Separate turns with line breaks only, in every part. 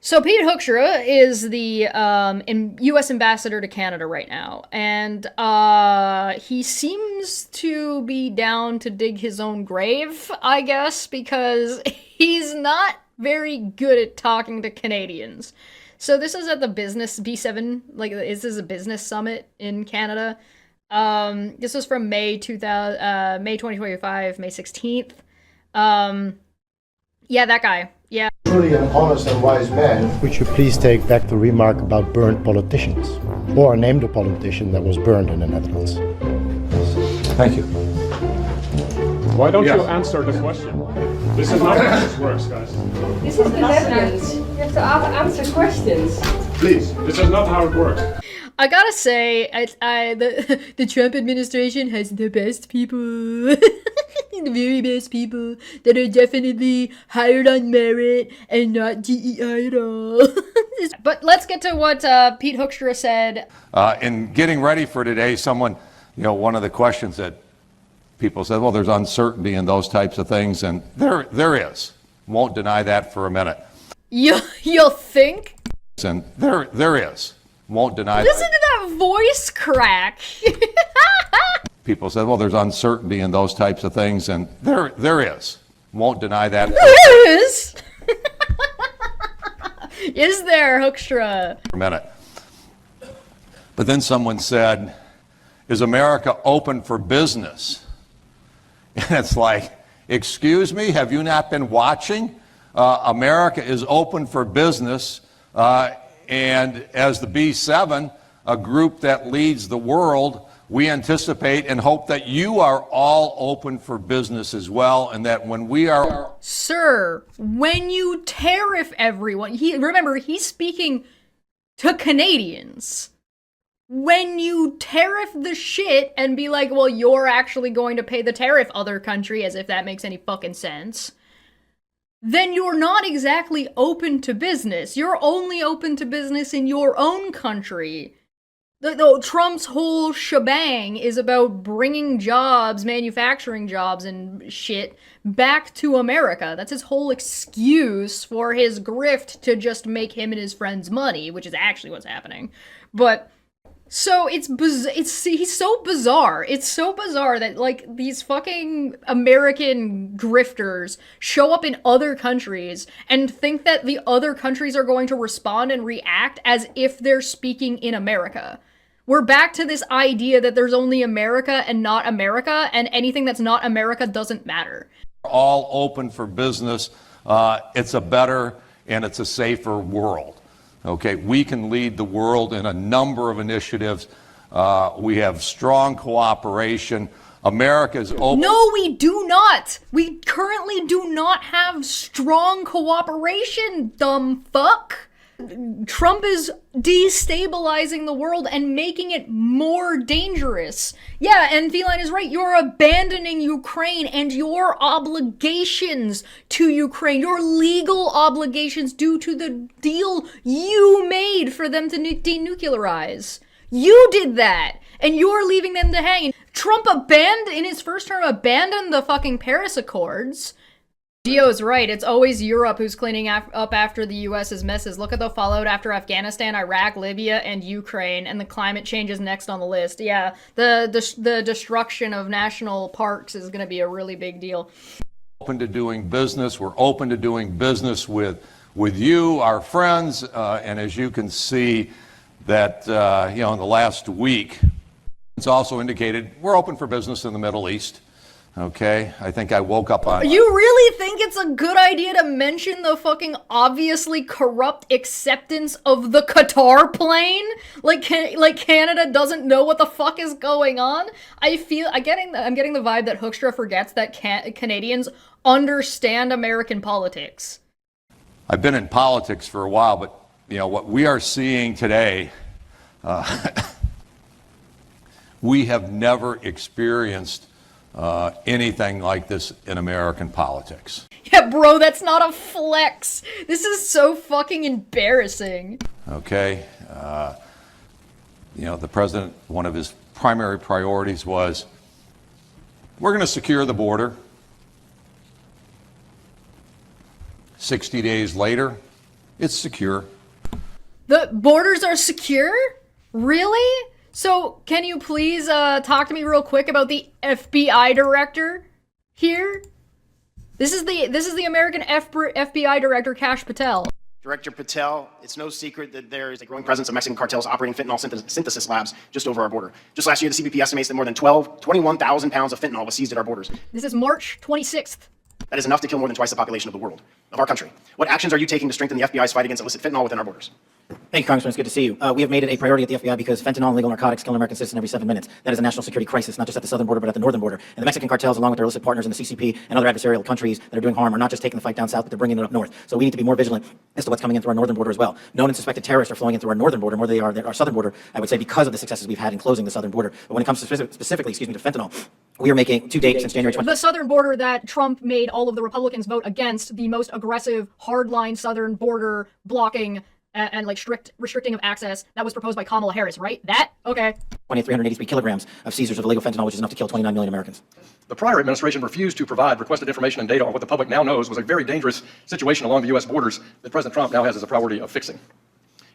So Pete Hoekstra is the U.S. ambassador to Canada right now, and he seems to be down to dig his own grave, I guess, because he's not very good at talking to Canadians. So this is at the business B7, like this is a business summit in Canada. This was from May 2025, May 16th. Yeah, that guy. Yeah.
Truly an honest and wise man.
Would you please take back the remark about burnt politicians? Or name the politician that was burned in the Netherlands?
Thank you.
Why don't you answer the question? This is not how this works, guys.
This is the Netherlands. You have to answer questions.
Please, this is not how it works.
I gotta say, the Trump administration has the best people, the very best people that are definitely hired on merit and not DEI at all. But let's get to what Pete Hoekstra said.
In getting ready for today, one of the questions that people said, well, there's uncertainty in those types of things, and there is. Won't deny that for a minute.
You'll think?
And there is. Won't deny
Listen to that voice crack.
People said, well, there's uncertainty in those types of things, and there is. Won't deny that.
There is. Is there, Hoekstra?
For a minute. But then someone said, is America open for business? And it's like, excuse me, have you not been watching? America is open for business. And as the B7, a group that leads the world, we anticipate and hope that you are all open for business as well, and that when we are...
Sir, when you tariff everyone, remember, he's speaking to Canadians. When you tariff the shit and be like, well, you're actually going to pay the tariff, other country, as if that makes any fucking sense, then you're not exactly open to business. You're only open to business in your own country. Trump's whole shebang is about bringing jobs, manufacturing jobs and shit back to America. That's his whole excuse for his grift to just make him and his friends money, which is actually what's happening. But... so he's so bizarre. It's so bizarre that, like, these fucking American grifters show up in other countries and think that the other countries are going to respond and react as if they're speaking in America. We're back to this idea that there's only America and not America, and anything that's not America doesn't matter.
All open for business. It's a better and it's a safer world. Okay, we can lead the world in a number of initiatives. We have strong cooperation. America is open.
No, we do not. We currently do not have strong cooperation, dumb fuck. Trump is destabilizing the world and making it more dangerous. Yeah, and Feline is right. You're abandoning Ukraine and your obligations to Ukraine, your legal obligations due to the deal you made for them to denuclearize. You did that, and you're leaving them to hang. Trump in his first term, abandoned the fucking Paris Accords. Dio's right, it's always Europe who's cleaning up after the US's messes. Look at the fallout after Afghanistan, Iraq, Libya, and Ukraine, and the climate change is next on the list. Yeah, the destruction of national parks is going to be a really big deal.
Open to doing business. We're open to doing business with you, our friends, and as you can see that, in the last week, it's also indicated we're open for business in the Middle East. Okay, I think I woke up on...
You really think it's a good idea to mention the fucking obviously corrupt acceptance of the Qatar plane? Like Canada doesn't know what the fuck is going on? I'm getting the vibe that Hoekstra forgets that Canadians understand American politics.
I've been in politics for a while, but, what we are seeing today, we have never experienced anything like this in American politics.
Yeah, bro, that's not a flex. This is so fucking embarrassing.
Okay? The president, one of his primary priorities was, we're going to secure the border. 60 days later, It's secure.
The borders are secure? Really? So can you please talk to me real quick about the FBI director here? This is the American FBI director, Kash Patel.
Director Patel, it's no secret that there is a growing presence of Mexican cartels operating fentanyl synthesis labs just over our border. Just last year, the CBP estimates that more than 21,000 pounds of fentanyl was seized at our borders.
This is March 26th.
That is enough to kill more than twice the population of the world, of our country. What actions are you taking to strengthen the FBI's fight against illicit fentanyl within our borders?
Thank you, Congressman. It's good to see you. We have made it a priority at the FBI because fentanyl and illegal narcotics kill an American citizen every 7 minutes. That is a national security crisis, not just at the southern border, but at the northern border. And the Mexican cartels, along with their illicit partners in the CCP and other adversarial countries that are doing harm, are not just taking the fight down south, but they're bringing it up north. So we need to be more vigilant as to what's coming in through our northern border as well. Known and suspected terrorists are flowing in through our northern border more than they are our southern border, I would say, because of the successes we've had in closing the southern border. But when it comes to specifically, to fentanyl, we are making, to date, since January 20th.
The southern border that Trump made all of the Republicans vote against, the most aggressive, hardline southern border blocking and like strict restricting of access that was proposed by Kamala Harris, right? That? Okay.
383 kilograms of seizures of illegal fentanyl, which is enough to kill 29 million Americans.
The prior administration refused to provide requested information and data on what the public now knows was a very dangerous situation along the U.S. borders that President Trump now has as a priority of fixing.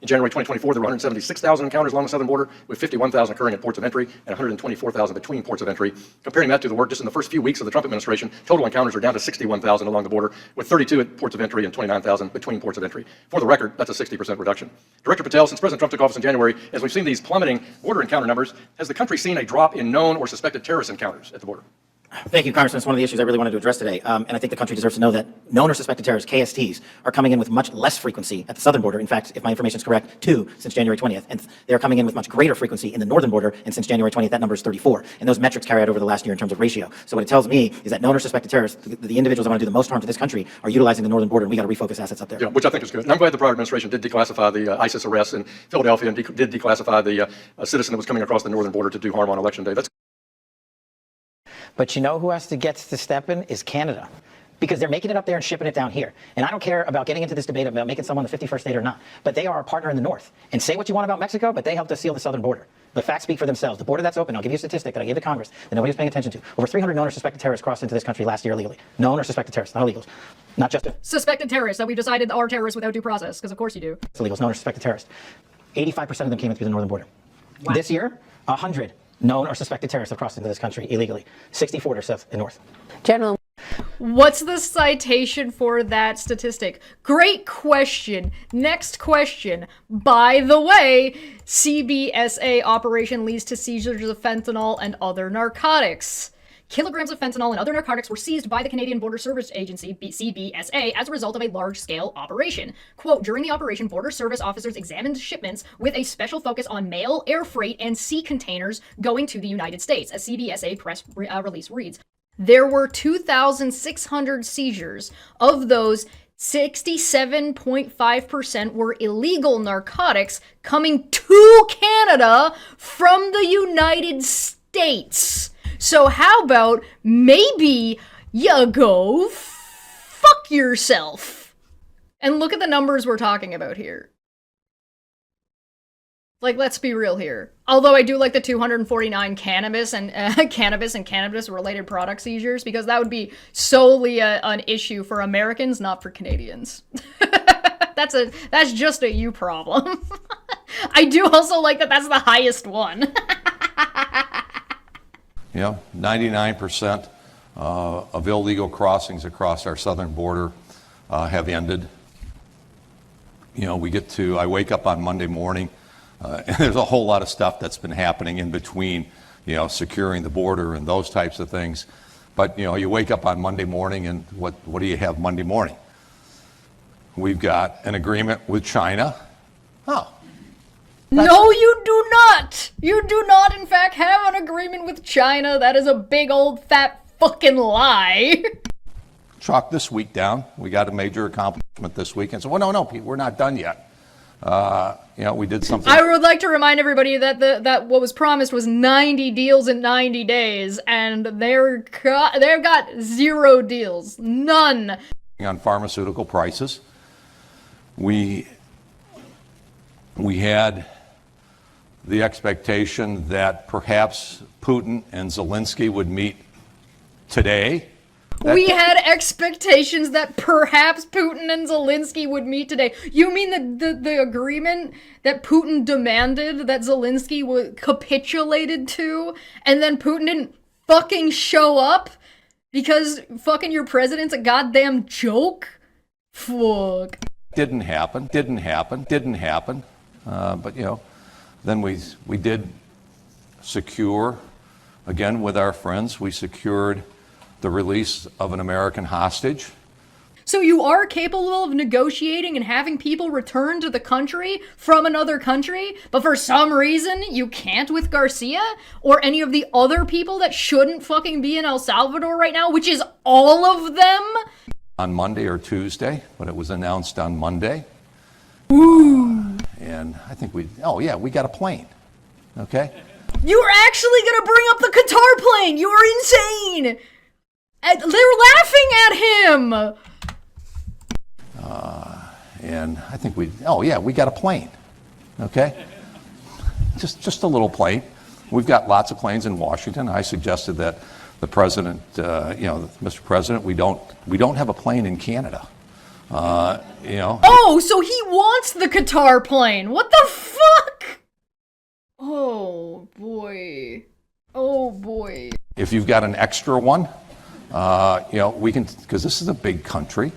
In January 2024, there were 176,000 encounters along the southern border, with 51,000 occurring at ports of entry and 124,000 between ports of entry. Comparing that to the work just in the first few weeks of the Trump administration, total encounters are down to 61,000 along the border, with 32 at ports of entry and 29,000 between ports of entry. For the record, that's a 60% reduction. Director Patel, since President Trump took office in January, as we've seen these plummeting border encounter numbers, has the country seen a drop in known or suspected terrorist encounters at the border?
Thank you, Congressman. It's one of the issues I really wanted to address today. And I think the country deserves to know that known or suspected terrorists, KSTs, are coming in with much less frequency at the southern border. In fact, if my information is correct, 2 since January 20th. And they're coming in with much greater frequency in the northern border. And since January 20th, that number is 34. And those metrics carry out over the last year in terms of ratio. So what it tells me is that known or suspected terrorists, the individuals that want to do the most harm to this country, are utilizing the northern border, and we got to refocus assets up there.
Yeah, which I think is good. And I'm glad the prior administration did declassify the ISIS arrests in Philadelphia and did declassify the citizen that was coming across the northern border to do harm on Election Day. That's
But you know who has to get to step in is Canada, because they're making it up there and shipping it down here. And I don't care about getting into this debate about making someone the 51st state or not, but they are our partner in the north. And say what you want about Mexico, but they helped us seal the southern border. The facts speak for themselves. The border that's open, I'll give you a statistic that I gave to Congress that nobody's paying attention to. Over 300 known or suspected terrorists crossed into this country last year illegally. Known or suspected terrorists, not illegals. Not just
suspected terrorists that we decided are terrorists without due process, because of course you do.
illegals, known or suspected terrorists. 85% of them came in through the northern border. Wow. This year, 100 known or suspected terrorists have crossed into this country illegally. 64 are south and north.
General.
What's the citation for that statistic? Great question. Next question. By the way, CBSA operation leads to seizures of fentanyl and other narcotics. Kilograms of fentanyl and other narcotics were seized by the Canadian Border Service Agency, CBSA, as a result of a large-scale operation. Quote, during the operation, Border Service officers examined shipments with a special focus on mail, air freight, and sea containers going to the United States, a CBSA press release reads. There were 2,600 seizures. Of those, 67.5% were illegal narcotics coming to Canada from the United States. So how about maybe you go fuck yourself? And look at the numbers we're talking about here. Like, let's be real here. Although I do like the 249 cannabis and cannabis-related product seizures, because that would be solely an issue for Americans, not for Canadians. That's just a you problem. I do also like that that's the highest one.
Yeah, 99% of illegal crossings across our southern border have ended. You know, I wake up on Monday morning, and there's a whole lot of stuff that's been happening in between, you know, securing the border and those types of things. But, you know, you wake up on Monday morning, and what do you have Monday morning? We've got an agreement with China. Oh.
No, you do not! You do not, in fact, have an agreement with China. That is a big old fat fucking lie.
Chalk this week down. We got a major accomplishment this week. And so, well, no, Pete, we're not done yet. You know, we did something.
I would like to remind everybody that that what was promised was 90 deals in 90 days, and they've got 0 deals. None.
On pharmaceutical prices. We had the expectation that perhaps Putin and Zelensky would meet today.
We had expectations that perhaps Putin and Zelensky would meet today. You mean the agreement that Putin demanded that Zelensky capitulated to, and then Putin didn't fucking show up because fucking your president's a goddamn joke? Fuck.
Didn't happen. But, you know, then we did secure, again with our friends, we secured the release of an American hostage.
So you are capable of negotiating and having people return to the country from another country, but for some reason you can't with Garcia or any of the other people that shouldn't fucking be in El Salvador right now, which is all of them?
On Monday or Tuesday, but it was announced on Monday.
Ooh.
And I think we got a plane, okay?
You're actually gonna bring up the Qatar plane! You're insane! They're laughing at him!
And I think we got a plane, okay? Just a little plane. We've got lots of planes in Washington. I suggested that the president, Mr. President, we don't have a plane in Canada.
Oh, so he wants the Qatar plane. What the fuck? Oh boy.
If you've got an extra one, we can, because this is a big country.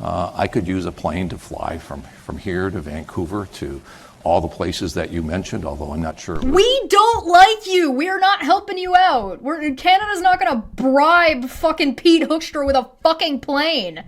I could use a plane to fly from here to Vancouver to all the places that you mentioned, although I'm not sure.
We don't like you. We're not helping you out. Canada's not gonna bribe fucking Pete Hoekstra with a fucking plane.